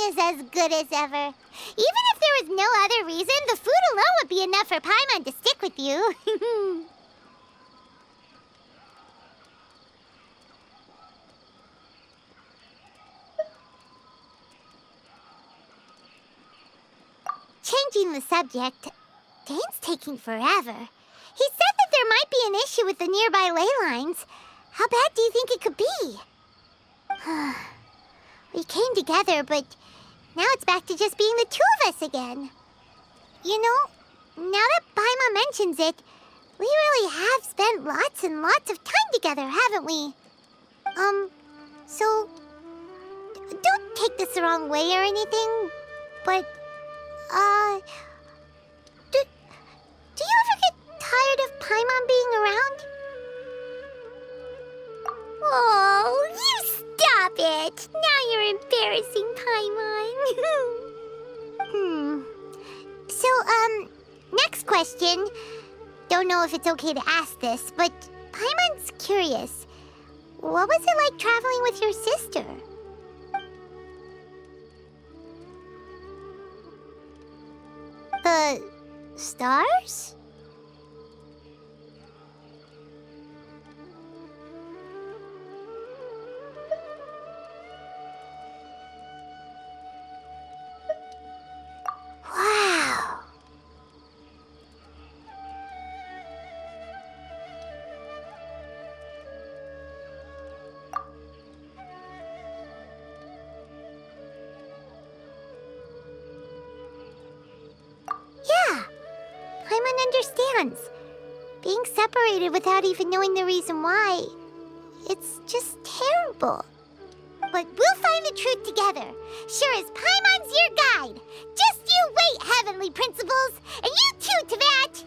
Is as good as ever. Even if there was no other reason, the food alone would be enough for Paimon to stick with you. Changing the subject, Dane's taking forever. He said that there might be an issue with the nearby ley lines. How bad do you think it could be? We came together, but now it's back to just being the two of us again. You know, now that Paimon mentions it, we really have spent lots and lots of time together, haven't we? So, don't take this the wrong way or anything, but, do you ever get tired of Paimon being around? Oh, you stop it! Now you're embarrassing, Paimon. So, next question. Don't know if it's okay to ask this, but Paimon's curious. What was it like traveling with your sister? The stars? Wow. Yeah, Paimon understands. Being separated without even knowing the reason why, it's just terrible. But we'll find the truth together. Sure as Paimon's your guide. Just you wait, Heavenly Principles! And you too, Teyvat!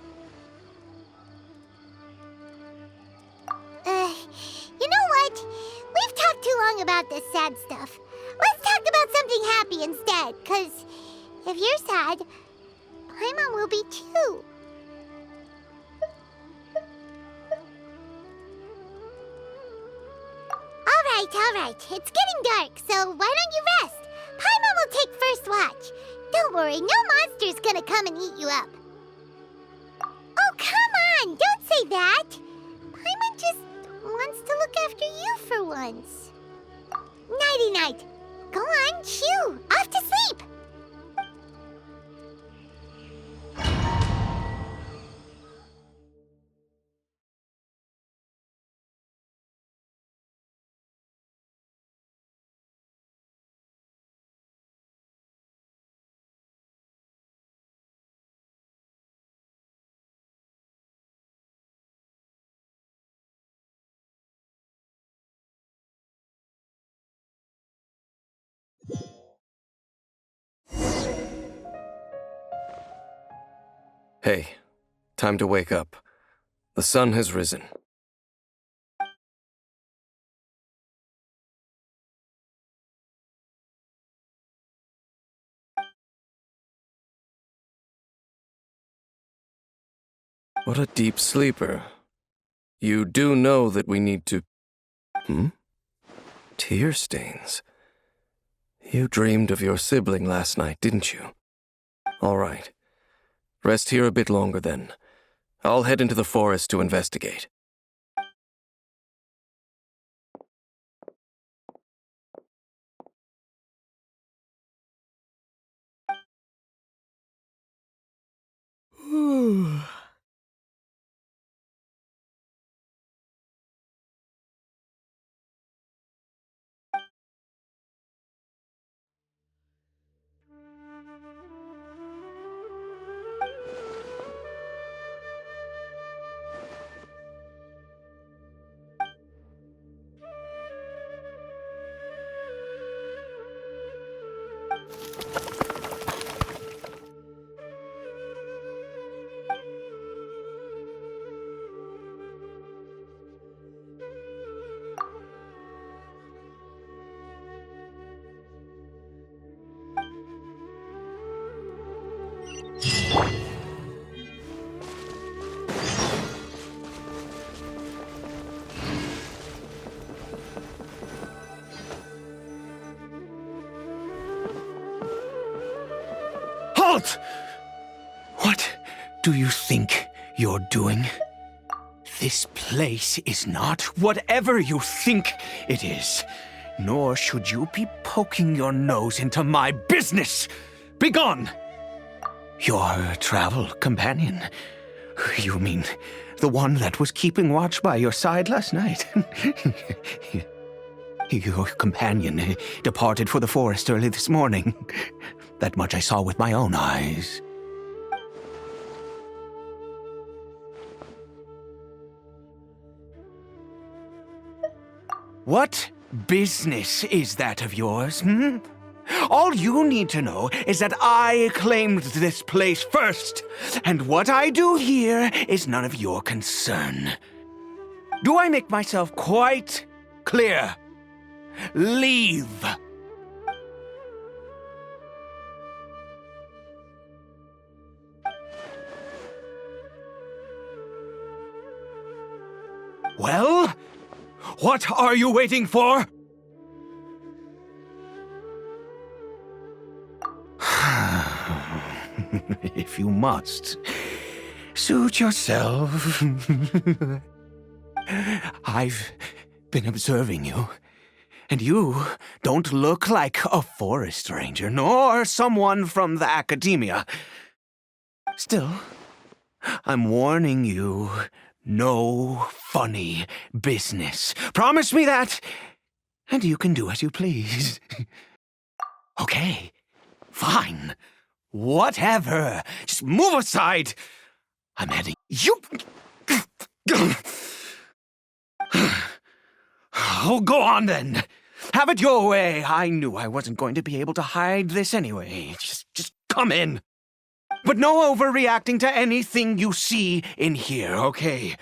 You know what? We've talked too long about this sad stuff. Let's talk about something happy instead, 'cause if you're sad, Paimon will be too. All right. It's getting dark, so why don't you rest? Paimon will take first watch. Don't worry, no monster's gonna come and eat you up. Oh, come on! Don't say that! Paimon just wants to look after you for once. Nighty-night. Go on, shoo! Off to sleep! Hey, time to wake up. The sun has risen. What a deep sleeper. You do know that we need to... Tear stains. You dreamed of your sibling last night, didn't you? All right. Rest here a bit longer then. I'll head into the forest to investigate. do you think you're doing? This place is not whatever you think it is. Nor should you be poking your nose into my business. Begone! Your travel companion. You mean the one that was keeping watch by your side last night? Your companion departed for the forest early this morning. That much I saw with my own eyes. What business is that of yours, hmm? All you need to know is that I claimed this place first, and what I do here is none of your concern. Do I make myself quite clear? Leave! Well, what are you waiting for? If you must, suit yourself. I've been observing you, and you don't look like a forest ranger, nor someone from the academia. Still, I'm warning you, no funny business. Promise me that, and you can do as you please. Okay, fine. Whatever. Just move aside. I'm heading. You. Oh, go on then. Have it your way. I knew I wasn't going to be able to hide this anyway. Just come in. But no overreacting to anything you see in here, okay?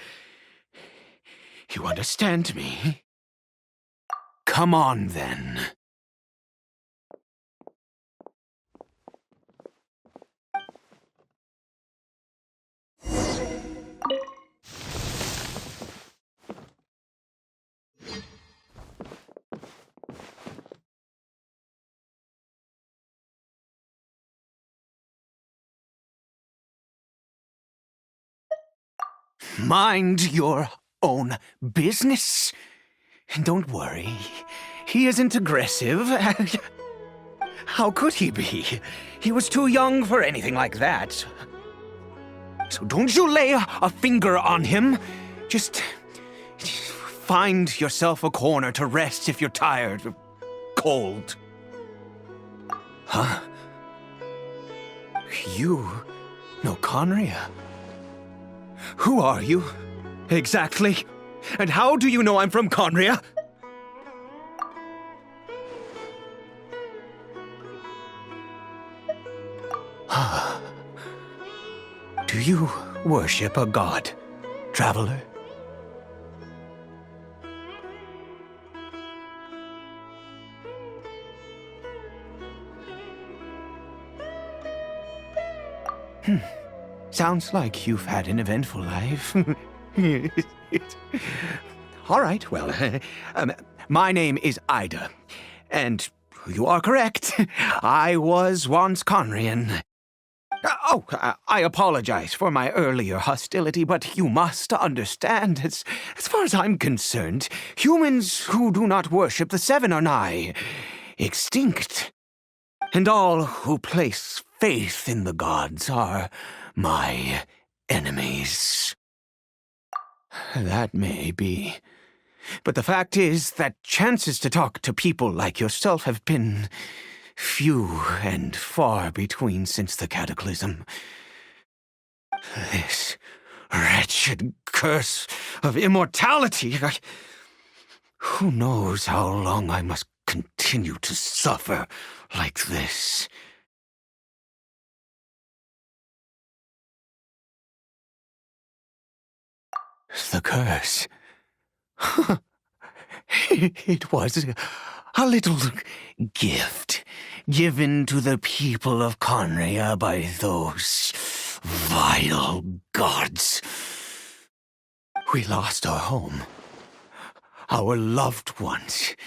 You understand me? Come on then. Mind your own business. Don't worry, he isn't aggressive. How could he be? He was too young for anything like that. So don't you lay a finger on him. Just find yourself a corner to rest if you're tired or cold. Huh? You know Conria? Who are you, exactly? And how do you know I'm from Conria? Do you worship a god, traveler? Sounds like you've had an eventful life. All right, well, my name is Ida, and you are correct. I was once Conrian. I apologize for my earlier hostility, but you must understand, as far as I'm concerned, humans who do not worship the Seven are nigh extinct. And all who place faith in the gods are my enemies. That may be. But the fact is that chances to talk to people like yourself have been few and far between since the cataclysm. This wretched curse of immortality. Who knows how long I must continue to suffer like this? The curse. It was a little gift given to the people of Conria by those vile gods. We lost our home, our loved ones,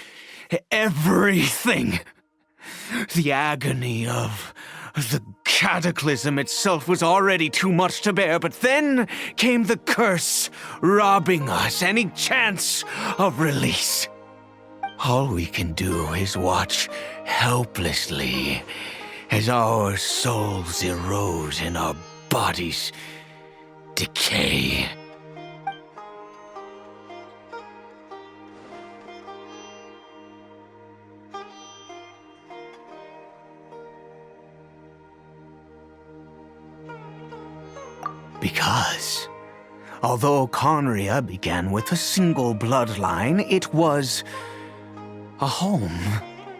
everything. The agony of the cataclysm itself was already too much to bear, but then came the curse, robbing us any chance of release. All we can do is watch helplessly as our souls erode and our bodies decay. Because, although Conria began with a single bloodline, it was a home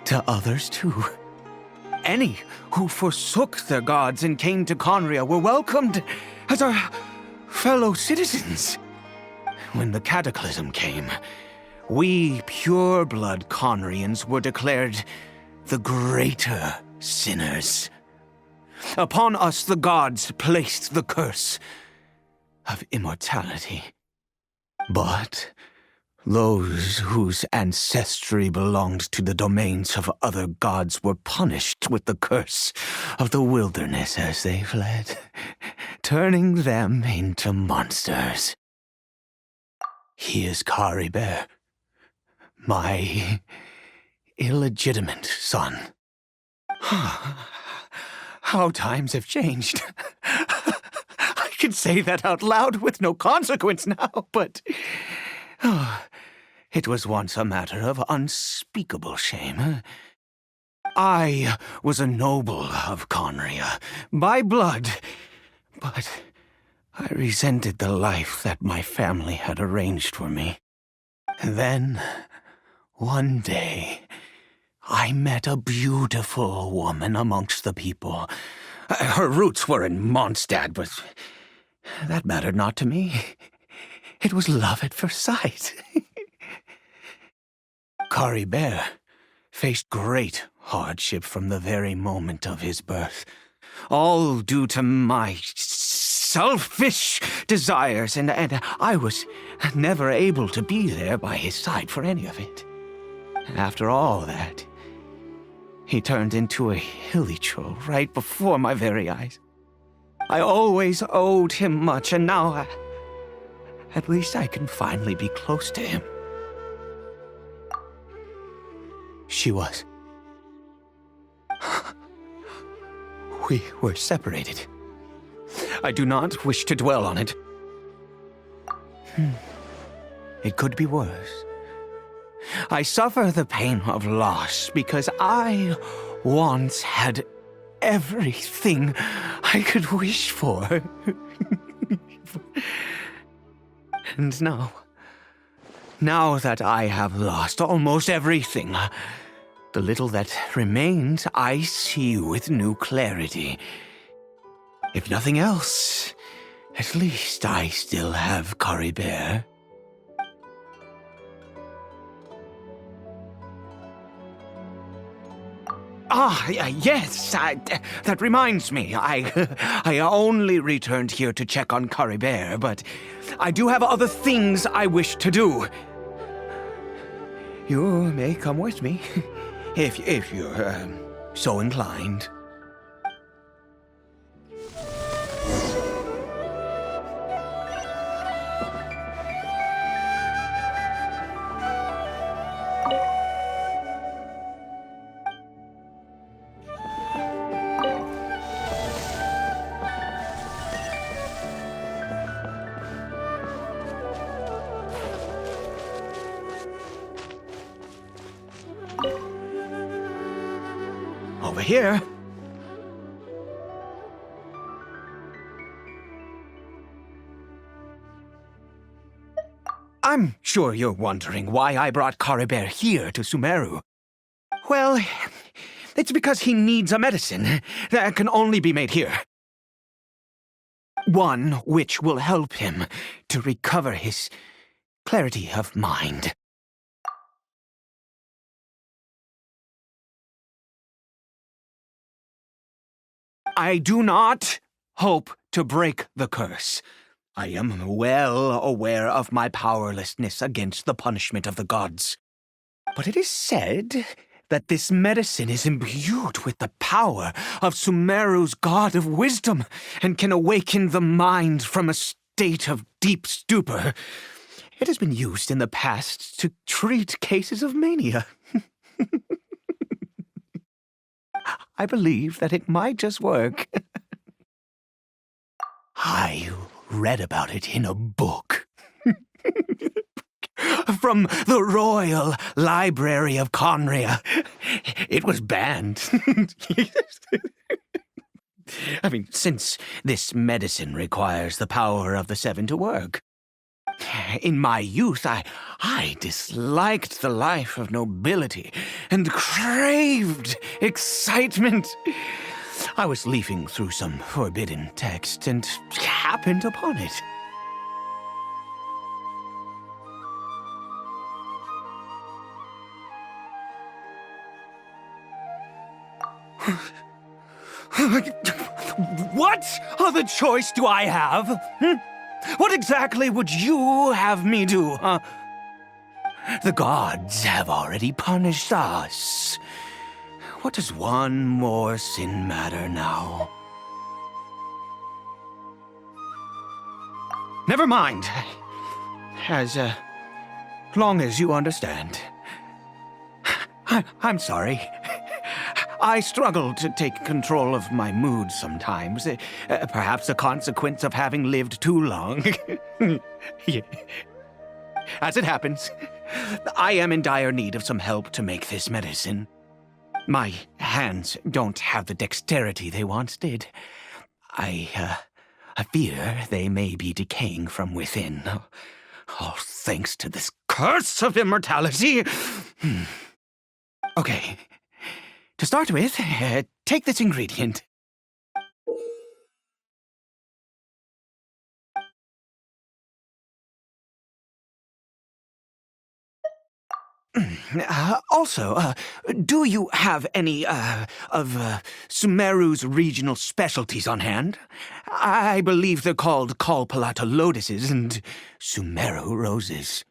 to others too. Any who forsook their gods and came to Conria were welcomed as our fellow citizens. When the cataclysm came, we pure-blood Conrians were declared the greater sinners. Upon us the gods placed the curse of immortality. But those whose ancestry belonged to the domains of other gods were punished with the curse of the wilderness as they fled, turning them into monsters. He is Caribert, my illegitimate son. How times have changed. I can say that out loud with no consequence now, but it was once a matter of unspeakable shame. I was a noble of Conria, by blood, but I resented the life that my family had arranged for me. Then, one day, I met a beautiful woman amongst the people. Her roots were in Mondstadt, but that mattered not to me. It was love at first sight. Caribert faced great hardship from the very moment of his birth, all due to my selfish desires, and I was never able to be there by his side for any of it. After all that, he turned into a hilly troll right before my very eyes. I always owed him much, and now at least I can finally be close to him. She was. We were separated. I do not wish to dwell on it. It could be worse. I suffer the pain of loss because I once had everything I could wish for. And now that I have lost almost everything, the little that remains I see with new clarity. If nothing else, at least I still have Caribert. Yes, that reminds me. I only returned here to check on Caribert, but I do have other things I wish to do. You may come with me, if you're so inclined. Over here. I'm sure you're wondering why I brought Caribert here to Sumeru. Well, it's because he needs a medicine that can only be made here. One which will help him to recover his clarity of mind. I do not hope to break the curse. I am well aware of my powerlessness against the punishment of the gods. But it is said that this medicine is imbued with the power of Sumeru's god of wisdom and can awaken the mind from a state of deep stupor. It has been used in the past to treat cases of mania. I believe that it might just work. I read about it in a book. From the Royal Library of Conria. It was banned. I mean, since this medicine requires the power of the seven to work. In my youth, I disliked the life of nobility and craved excitement. I was leafing through some forbidden text and happened upon it. What other choice do I have? What exactly would you have me do, huh? The gods have already punished us. What does one more sin matter now? Never mind. As long as you understand. I'm sorry. I struggle to take control of my mood sometimes. Perhaps a consequence of having lived too long. Yeah. As it happens, I am in dire need of some help to make this medicine. My hands don't have the dexterity they once did. I fear they may be decaying from within. All thanks to this curse of immortality. Okay. To start with, take this ingredient. Also, do you have any, of Sumeru's regional specialties on hand? I believe they're called Kalpalata lotuses and Sumeru roses.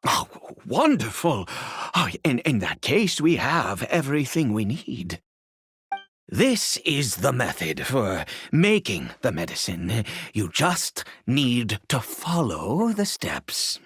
Oh, wonderful! Oh, in that case, we have everything we need. This is the method for making the medicine. You just need to follow the steps.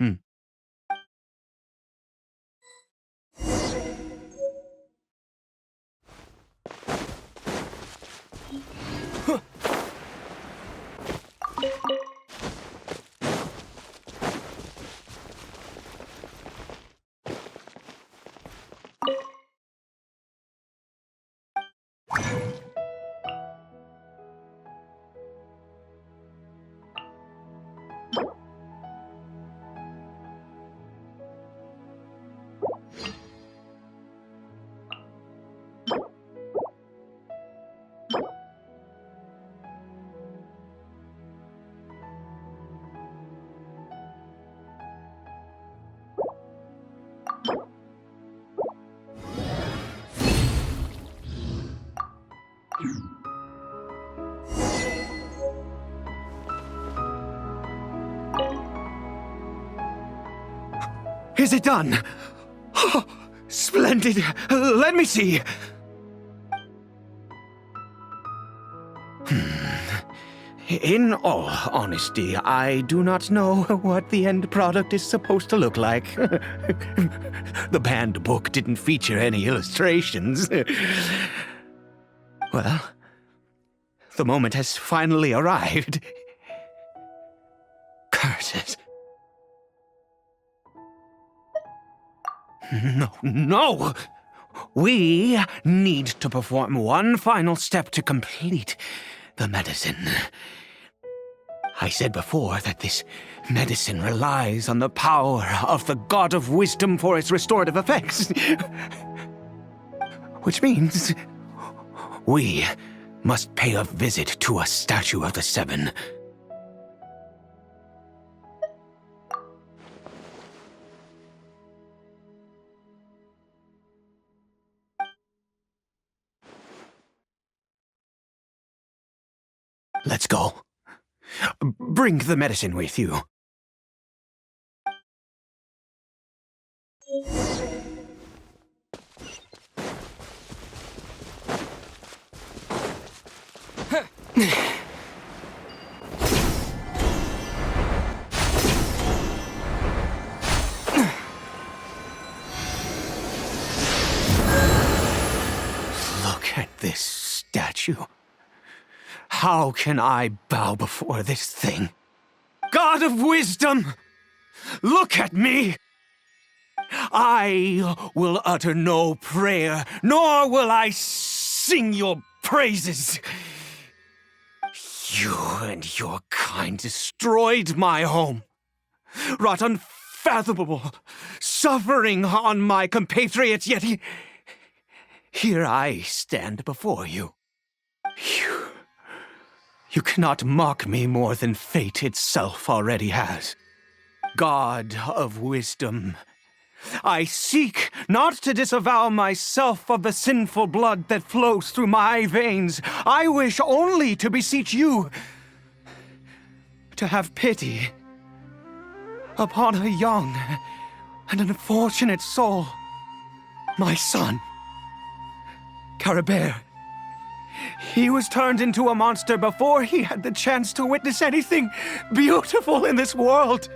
Is it done? Oh, splendid. Let me see. In all honesty, I do not know what the end product is supposed to look like. The banned book didn't feature any illustrations. Well, the moment has finally arrived. Curses. No! We need to perform one final step to complete the medicine. I said before that this medicine relies on the power of the God of Wisdom for its restorative effects. Which means we must pay a visit to a statue of the Seven. Let's go. Bring the medicine with you. Look at this statue. How can I bow before this thing? God of wisdom, look at me! I will utter no prayer, nor will I sing your praises. You and your kind destroyed my home, wrought unfathomable suffering on my compatriots, yet here I stand before you. You cannot mock me more than fate itself already has. God of wisdom, I seek not to disavow myself of the sinful blood that flows through my veins. I wish only to beseech you to have pity upon a young and unfortunate soul, my son, Caribert. He was turned into a monster before he had the chance to witness anything beautiful in this world.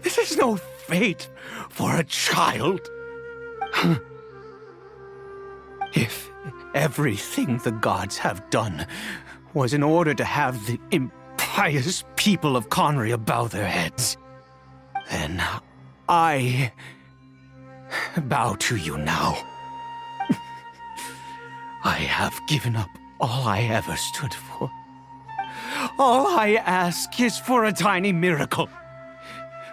This is no fate for a child. If everything the gods have done was in order to have the impious people of Conria bow their heads, then I bow to you now. I have given up all I ever stood for. All I ask is for a tiny miracle.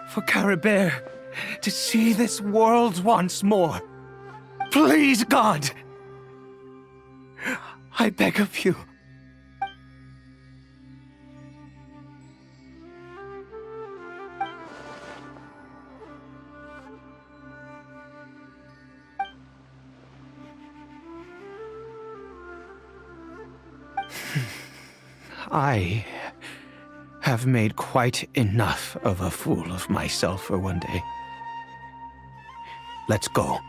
For Caribert to see this world once more. Please, God! I beg of you. I have made quite enough of a fool of myself for one day. Let's go.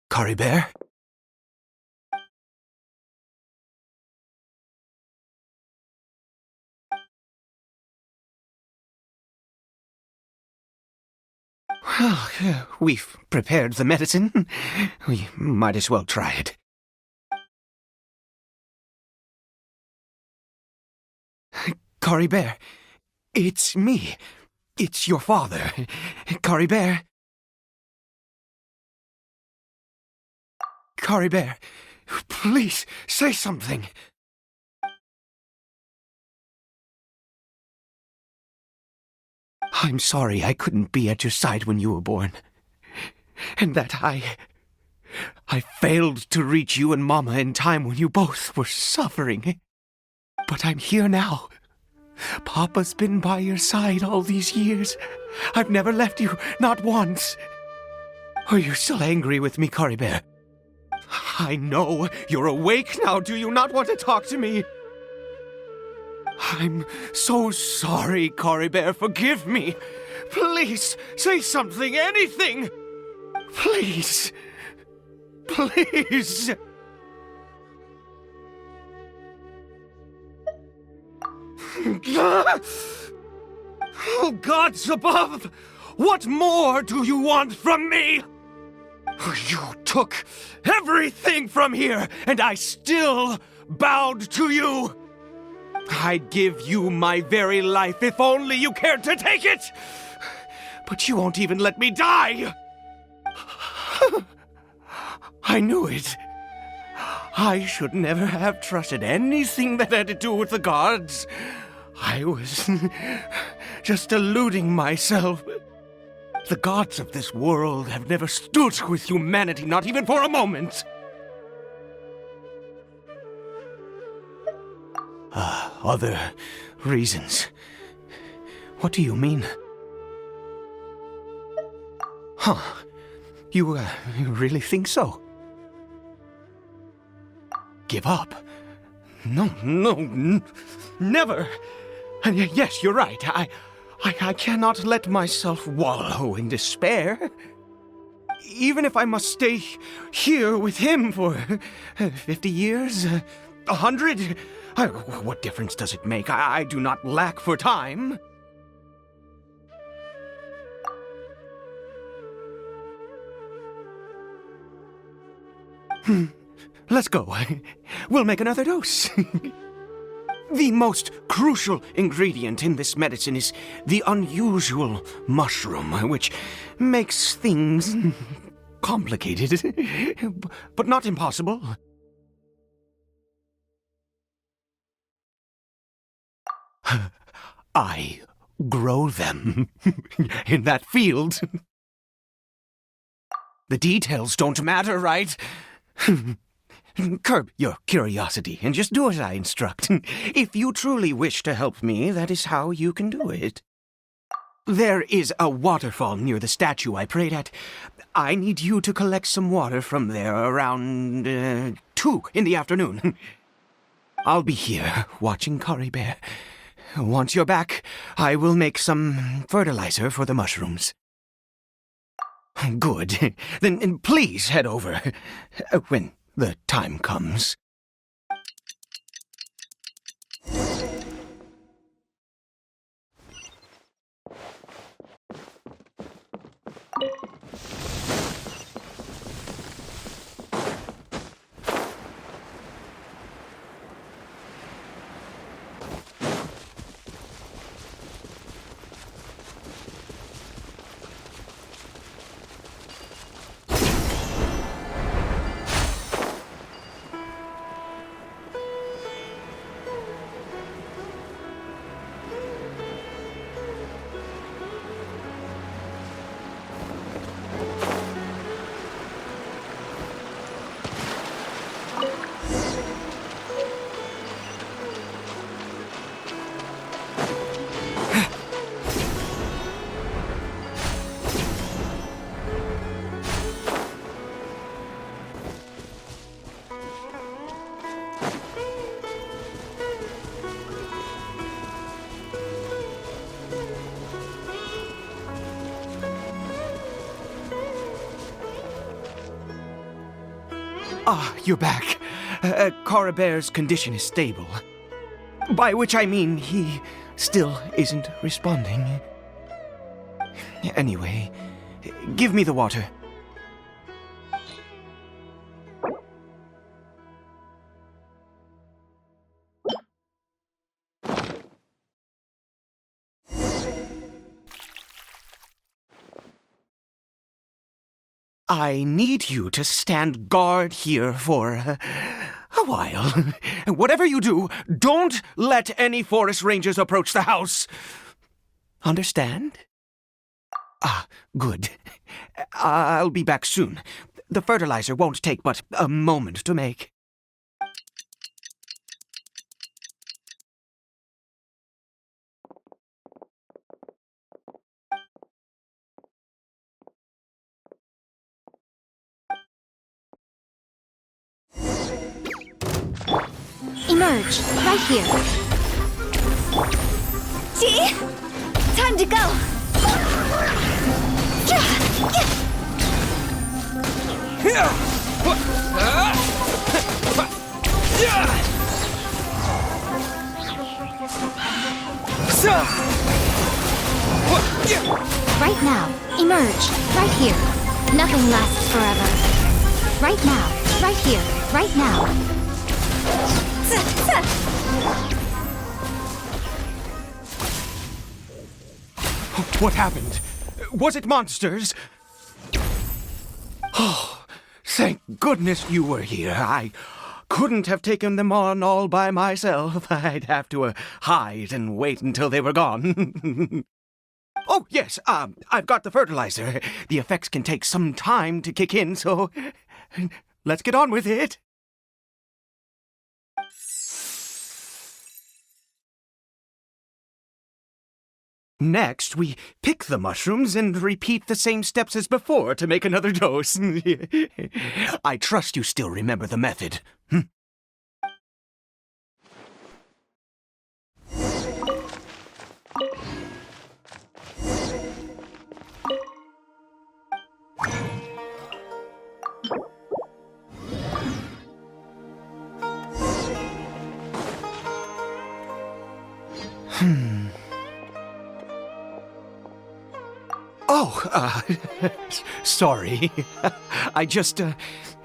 Caribert? Well, we've prepared the medicine. We might as well try it. Caribert, it's me. It's your father. Caribert. Caribert, please, say something. I'm sorry I couldn't be at your side when you were born. And that I failed to reach you and Mama in time when you both were suffering. But I'm here now. Papa's been by your side all these years. I've never left you, not once. Are you still angry with me, Caribert? I know you're awake now. Do you not want to talk to me? I'm so sorry, Caribert. Forgive me. Please, say something, anything. Please. Please. Oh, gods above! What more do you want from me? You took everything from here, and I still bowed to you. I'd give you my very life if only you cared to take it. But you won't even let me die! I knew it. I should never have trusted anything that had to do with the gods. I was just deluding myself. The gods of this world have never stood with humanity, not even for a moment. Other reasons. What do you mean? Huh. You really think so? Give up? No, never. And yes, you're right. I cannot let myself wallow in despair. Even if I must stay here with him for 50 years, 100, what difference does it make? I do not lack for time. Let's go. We'll make another dose. The most crucial ingredient in this medicine is the unusual mushroom, which makes things complicated, but not impossible. I grow them in that field. The details don't matter, right? Curb your curiosity and just do as I instruct. If you truly wish to help me, that is how you can do it. There is a waterfall near the statue I prayed at. I need you to collect some water from there around 2 in the afternoon. I'll be here watching Caribert. Once you're back, I will make some fertilizer for the mushrooms. Good. Then please head over when the time comes. Ah, you're back. Caribert's condition is stable. By which I mean he still isn't responding. Anyway, give me the water. I need you to stand guard here for a while. Whatever you do, don't let any forest rangers approach the house. Understand? Ah, good. I'll be back soon. The fertilizer won't take but a moment to make. Emerge, right here. See? Time to go! Right now, emerge, right here. Nothing lasts forever. Right now, right here, right now. What happened? Was it monsters? Oh, thank goodness you were here. I couldn't have taken them on all by myself. I'd have to hide and wait until they were gone. Oh, yes, I've got the fertilizer. The effects can take some time to kick in, so let's get on with it. Next, we pick the mushrooms and repeat the same steps as before to make another dose. I trust you still remember the method. Oh, sorry. I just,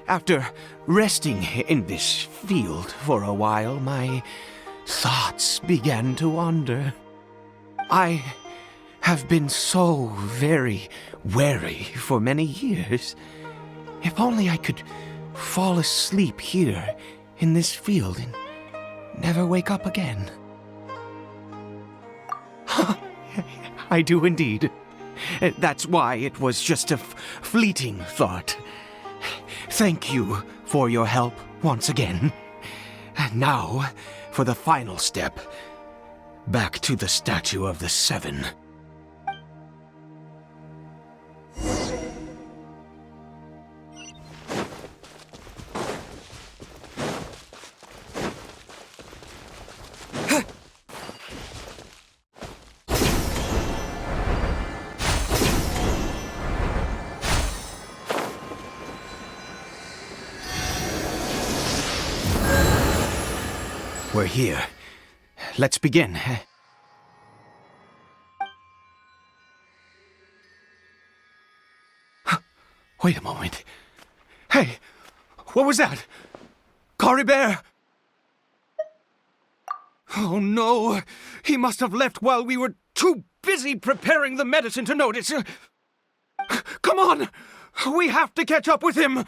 after resting in this field for a while, my thoughts began to wander. I have been so very wary for many years. If only I could fall asleep here in this field and never wake up again. I do indeed. That's why it was just a fleeting thought. Thank you for your help once again. And now, for the final step. Back to the Statue of the Seven. We're here. Let's begin. Wait a moment. Hey, what was that? Caribert! Oh no, he must have left while we were too busy preparing the medicine to notice. Come on, we have to catch up with him.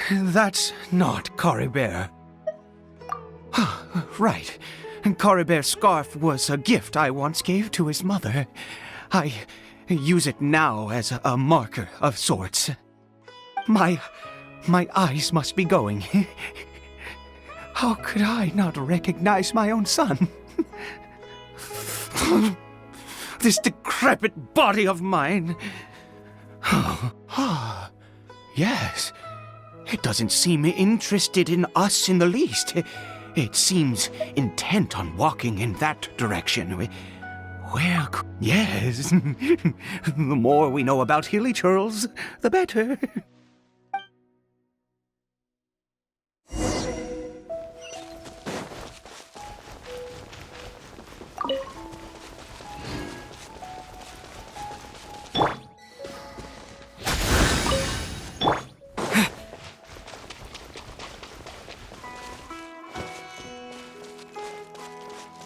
That's not Caribert. Right. Caribert's scarf was a gift I once gave to his mother. I use it now as a marker of sorts. My eyes must be going. How could I not recognize my own son? This decrepit body of mine. Yes. It doesn't seem interested in us in the least. It seems intent on walking in that direction. Where? Yes. The more we know about Hilly Churls, the better.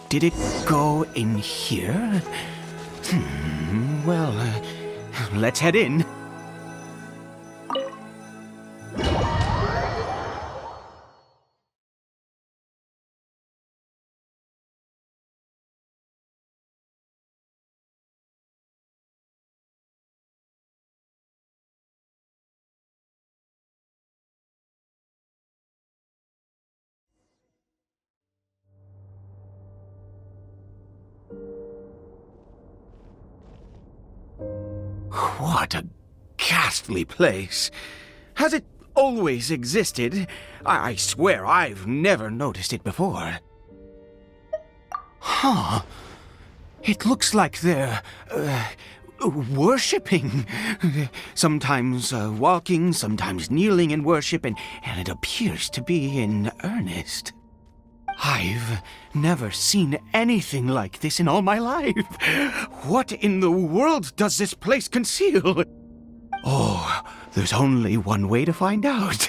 Did it go in here? Well, let's head in. What a ghastly place. Has it always existed. I swear I've never noticed it before. Huh. It looks like they're, worshipping. Sometimes walking, sometimes kneeling in worship, and it appears to be in earnest. I've never seen anything like this in all my life. What in the world does this place conceal? Oh, there's only one way to find out.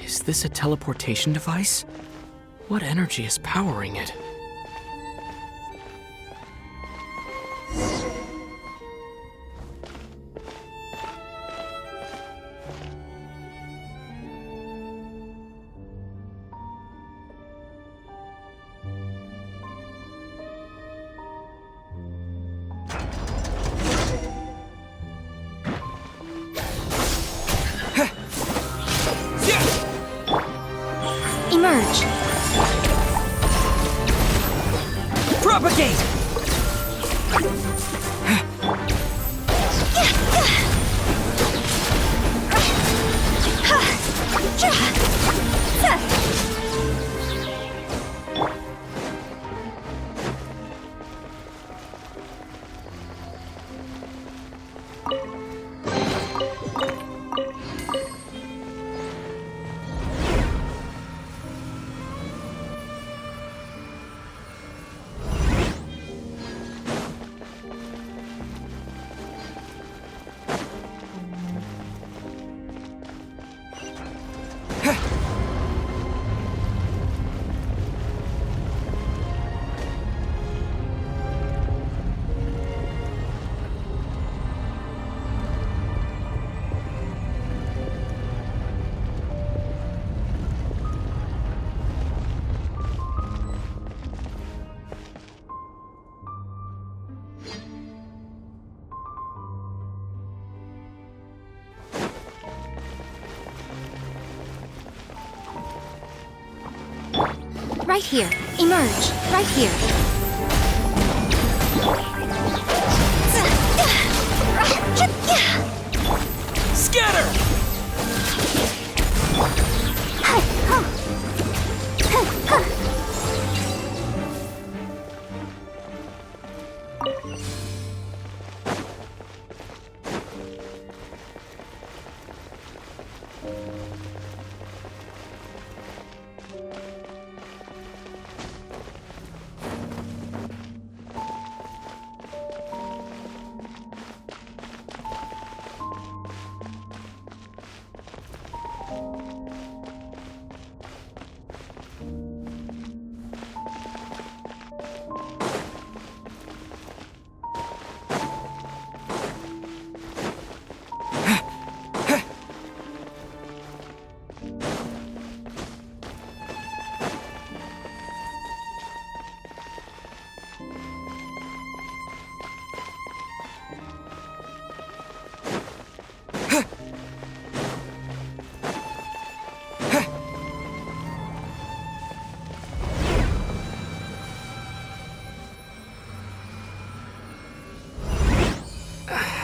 Is this a teleportation device? What energy is powering it? Emerge. Propagate! Right here. Emerge. Right here. Scatter!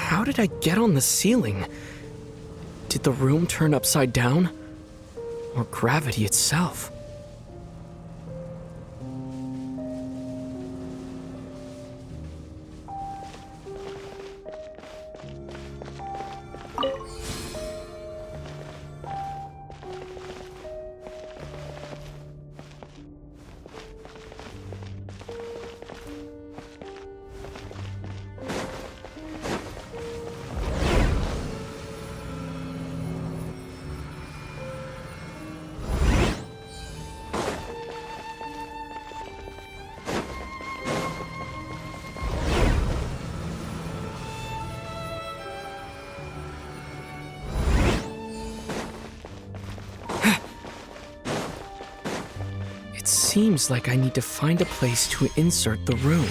How did I get on the ceiling? Did the room turn upside down? Or gravity itself? seems like I need to find a place to insert the rune.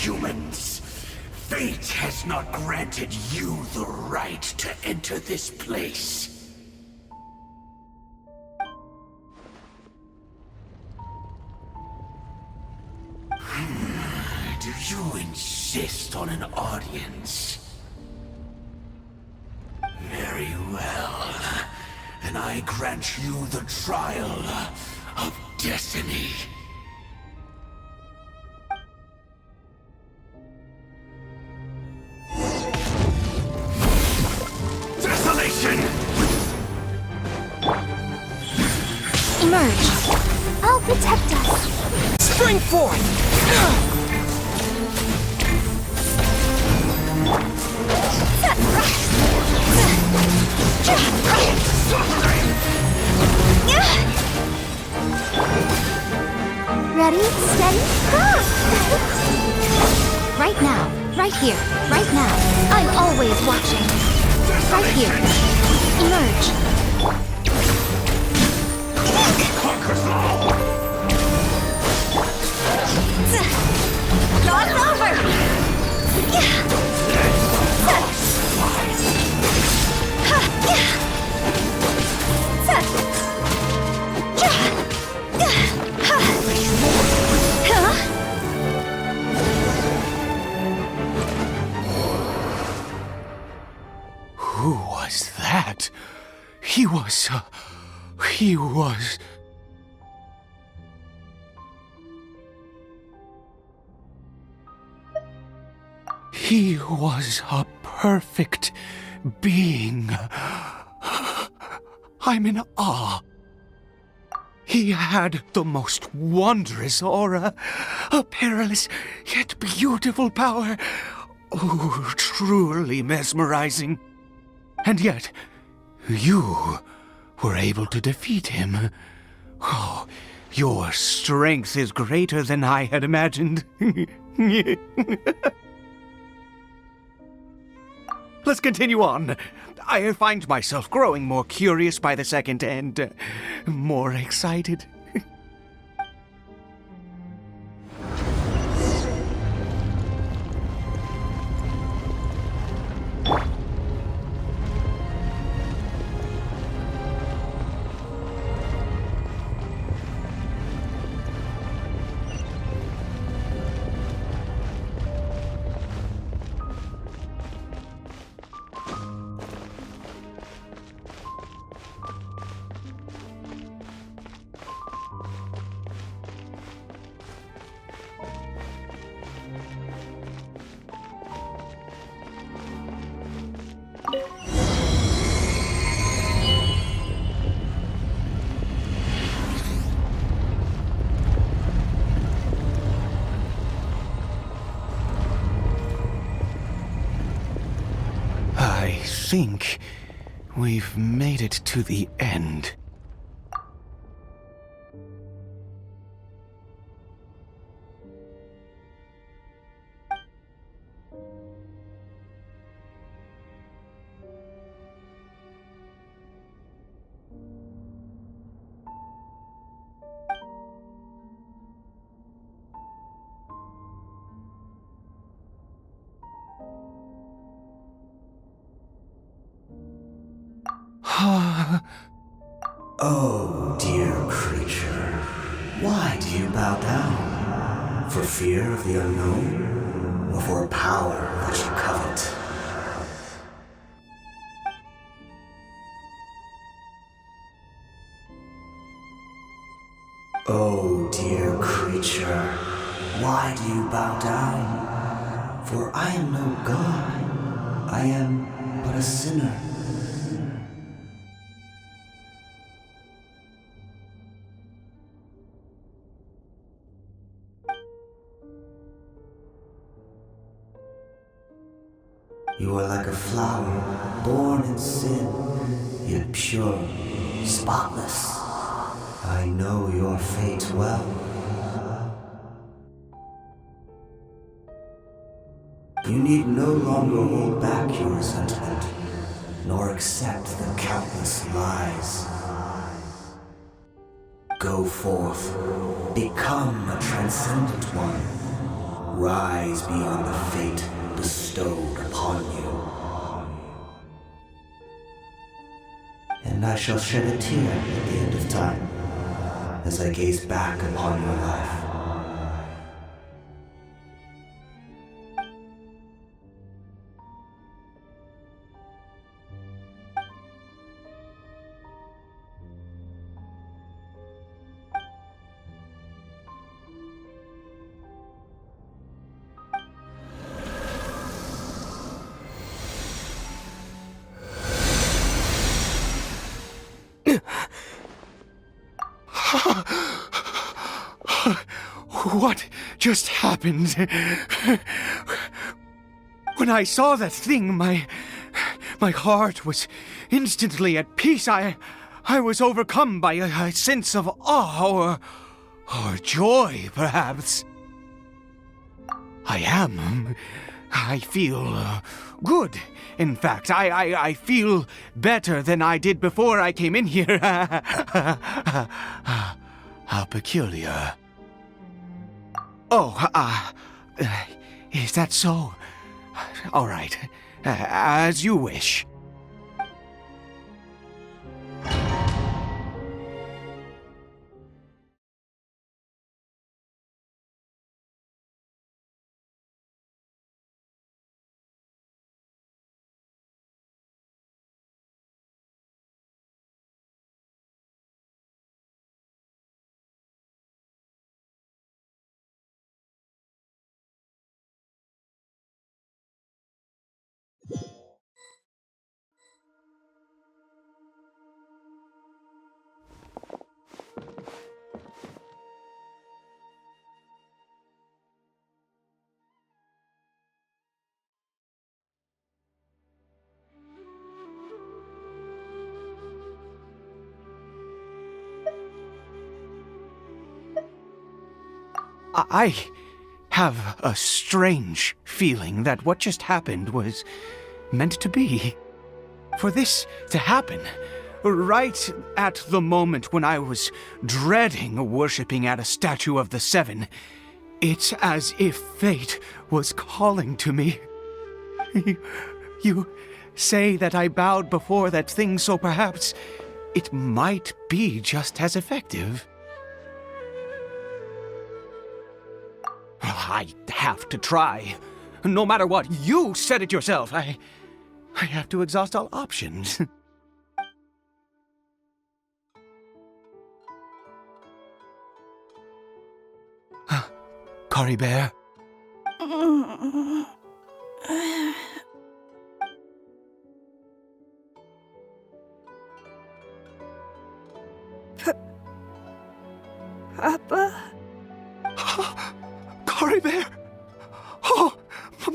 Humans, fate has not granted you the right to enter this place. Do you insist on an audience? Very well. Then I grant you the trial of destiny. Emerge. I'll protect us. Spring forth! Ready, steady, go! Right now, right here, right now. I'm always watching. Right here. Emerge. Cross over! Who was that? He was... He was a perfect being. I'm in awe. He had the most wondrous aura, a perilous yet beautiful power. Oh, truly mesmerizing. And yet, you were able to defeat him. Oh, your strength is greater than I had imagined. Let's continue on. I find myself growing more curious by the second and more excited. I think we've made it to the end. Oh, dear creature, why do you bow down? For fear of the unknown? Or for a power that you covet? Oh, dear creature, why do you bow down? For I am no god. I am but a sinner. You are like a flower, born in sin, yet pure, spotless. I know your fate well. You need no longer hold back your resentment, nor accept the countless lies. Go forth, become a transcendent one. Rise beyond the fate bestowed upon you. And I shall shed a tear at the end of time, as I gaze back upon your life. What just happened? When I saw that thing, my heart was instantly at peace. I was overcome by a sense of awe or joy, perhaps. I feel good. In fact, I feel better than I did before I came in here. How peculiar. Oh, is that so? All right, as you wish. I have a strange feeling that what just happened was meant to be. For this to happen, right at the moment when I was dreading worshipping at a statue of the Seven, it's as if fate was calling to me. You say that I bowed before that thing, so perhaps it might be just as effective. I have to try. No matter what, you said it yourself. I have to exhaust all options. Caribert? Papa? Caribert! Oh,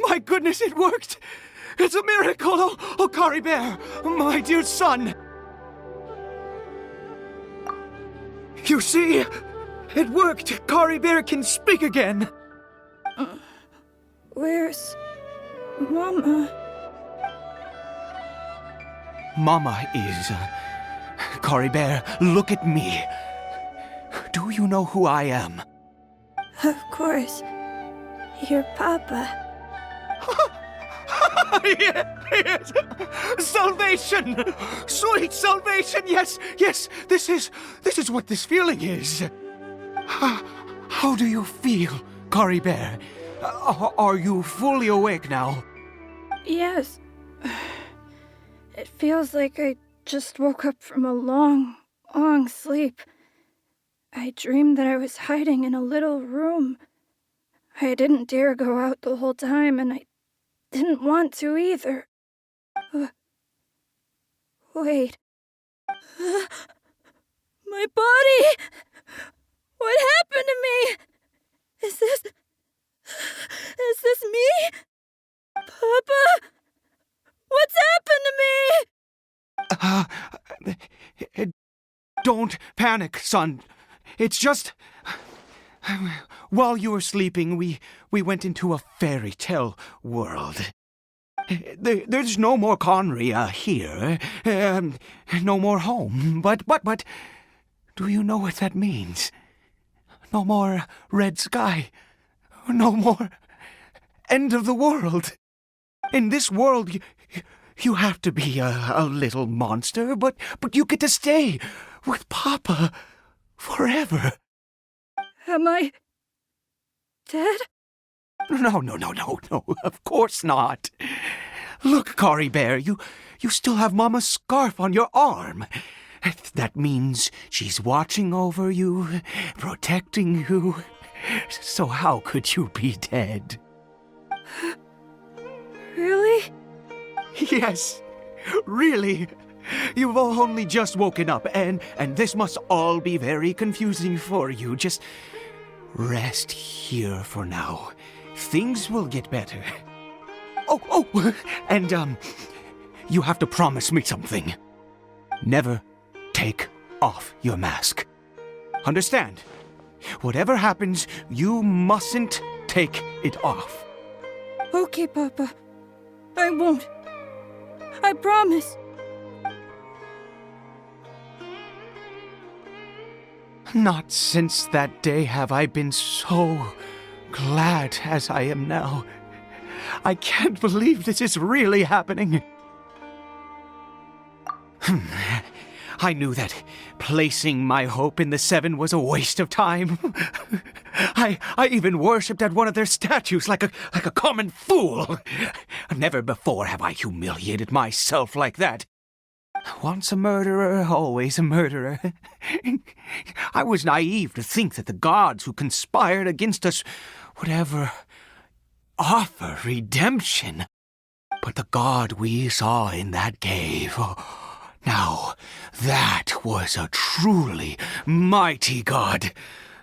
my goodness, it worked! It's a miracle! Oh, Caribert, my dear son! You see? It worked! Caribert can speak again! Where's Mama? Mama is... Caribert, look at me. Do you know who I am? Of course. Your Papa. Yes! Salvation! Sweet salvation! Yes, yes! This is what this feeling is. How do you feel, Caribert? Are you fully awake now? Yes. It feels like I just woke up from a long, long sleep. I dreamed that I was hiding in a little room. I didn't dare go out the whole time, and I didn't want to either. Wait. My body! What happened to me? Is this me? Papa? What's happened to me? Don't panic, son. It's just... While you were sleeping, we went into a fairy tale world. There's no more Conry here. No more home. But, do you know what that means? No more red sky. No more end of the world. In this world, you have to be a little monster, but you get to stay with Papa forever. Am I dead? No, of course not. Look, Caribert, you still have Mama's scarf on your arm. That means she's watching over you, protecting you. So how could you be dead? Really? Yes, really. You've only just woken up, and this must all be very confusing for you. Just rest here for now. Things will get better. Oh, and, you have to promise me something. Never take off your mask. Understand? Whatever happens, you mustn't take it off. Okay, Papa. I won't. I promise. Not since that day have I been so glad as I am now. I can't believe this is really happening. I knew that placing my hope in the Seven was a waste of time. I even worshipped at one of their statues like a common fool. Never before have I humiliated myself like that. Once a murderer, always a murderer. I was naive to think that the gods who conspired against us would ever offer redemption. But the god we saw in that cave, now that was a truly mighty god.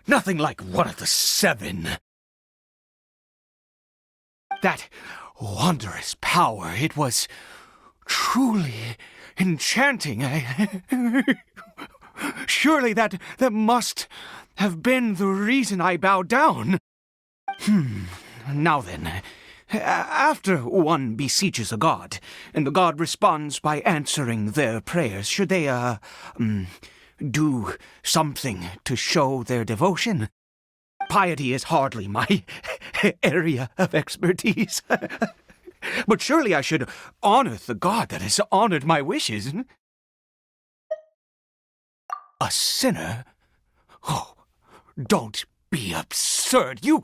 Nothing like one of the Seven. That wondrous power, it was truly enchanting. Surely that must have been the reason I bowed down. Now then, after one beseeches a god, and the god responds by answering their prayers, should they, do something to show their devotion? Piety is hardly my area of expertise. But surely I should honor the god that has honored my wishes. A sinner? Oh, don't be absurd. You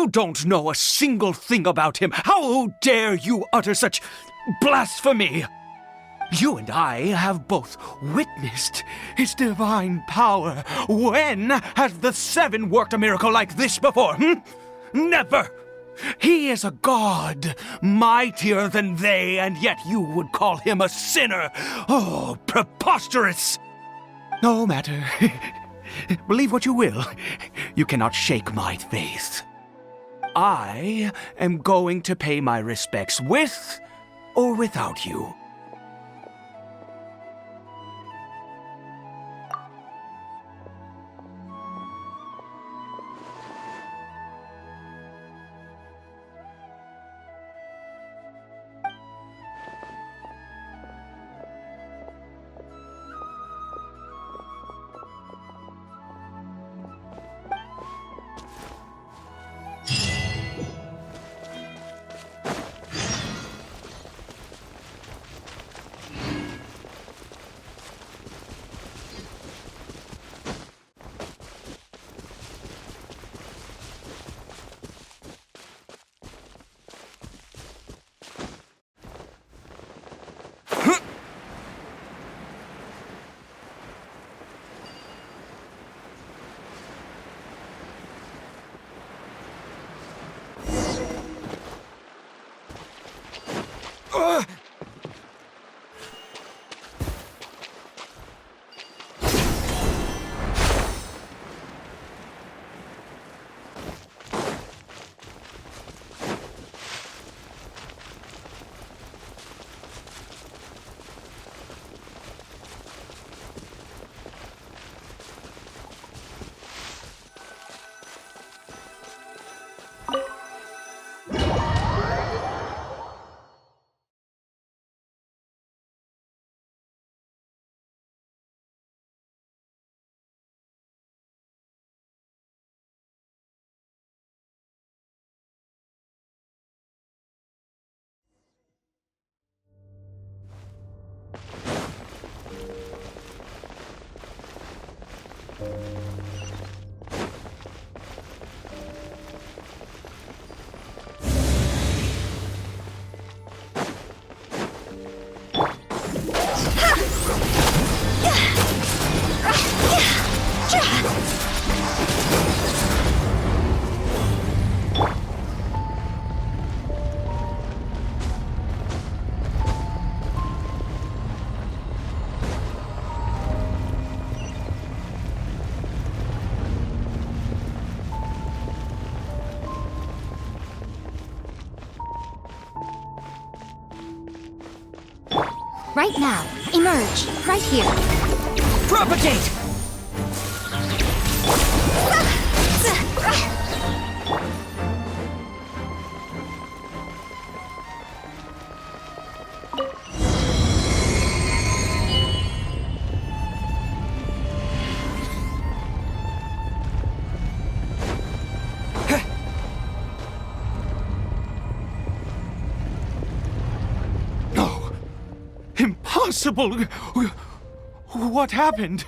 don't know a single thing about him. How dare you utter such blasphemy? You and I have both witnessed his divine power. When has the Seven worked a miracle like this before? Never! He is a god, mightier than they, and yet you would call him a sinner. Oh, preposterous! No matter. Believe what you will, you cannot shake my faith. I am going to pay my respects with or without you. Right now. Emerge. Right here. Propagate! No! Impossible! What happened?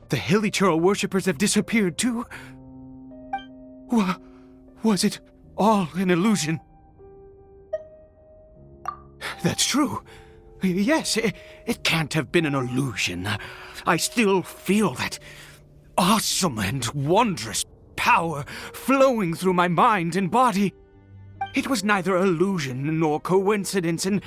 The Hilichurl worshippers have disappeared too? Was it all an illusion? That's true. Yes, it can't have been an illusion. I still feel that awesome and wondrous power flowing through my mind and body. It was neither illusion nor coincidence, and